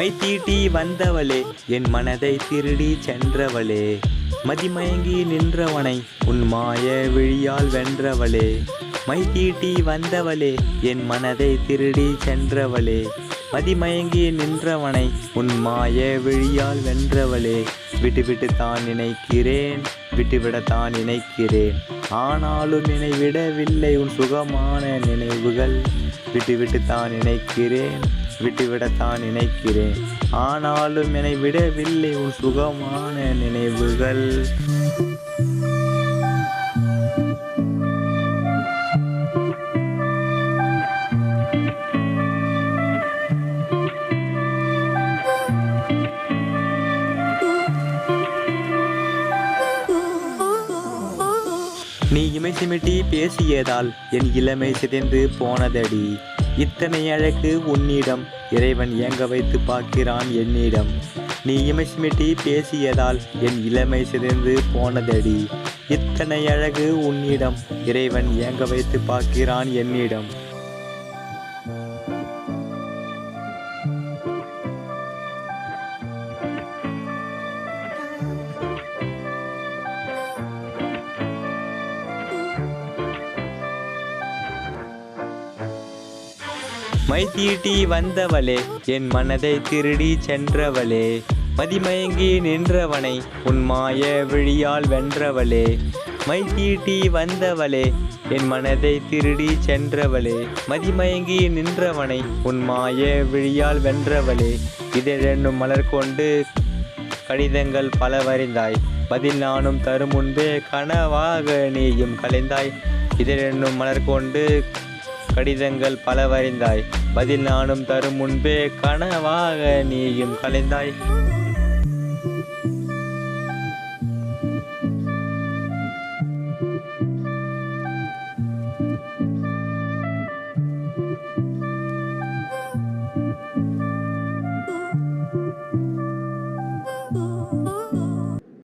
மைத்தீட்டி வந்தவளே என் மனதை திருடி சென்றவளே, மதிமயங்கி நின்றவனை உன் மாய விழியால் வென்றவளே. மைத்தீட்டி வந்தவளே என் மனதை திருடி சென்றவளே, மதிமயங்கி நின்றவனை உன் மாய விழியால் வென்றவளே. விட்டுவிட்டு தான் நினைக்கிறேன், விட்டுவிடத்தான் நினைக்கிறேன், ஆனாலும் என்னை விடவில்லை உன் சுகமான நினைவுகள். விட்டுவிட்டு தான் நினைக்கிறேன், விட்டுவிடத்தான் நினைக்கிறேன், ஆனாலும் என்னை விடவில்லை உன் சுகமான நினைவுகள். நீ இமை சிமிட்டி பேசியதால் என் இளமை சிதைந்து போனதடி. இத்தனை அழகு உன்னிடம் இறைவன் ஏங்க வைத்து பார்க்கிறான் என்னிடம். நீ இமை சிமிட்டி பேசியதால் என் இளமை சிதைந்து போனதடி. இத்தனை அழகு உன்னிடம் இறைவன் ஏங்க வைத்து பார்க்கிறான் என்னிடம். மைத்தீட்டி வந்தவளே என் மனதை திருடி சென்றவளே, மதிமயங்கி நின்றவனை உன் மாய விழியால் வென்றவளே. மைத்தீட்டி வந்தவளே என் மனதை திருடி சென்றவளே, மதிமயங்கி நின்றவனை உன் மாய விழியால் வென்றவளே. இதழென்னும் மலர் கொண்டு கடிதங்கள் பல வரைந்தாய், பதில் நானும் தரும் முன்பே கனவாக நீயும் கலைந்தாய். இதழென்னும் மலர் கொண்டு கடிதங்கள் பல வரைந்தாய், பதில் நானும் தரும் முன்பே கனவாக நீயும் கலைந்தாய்.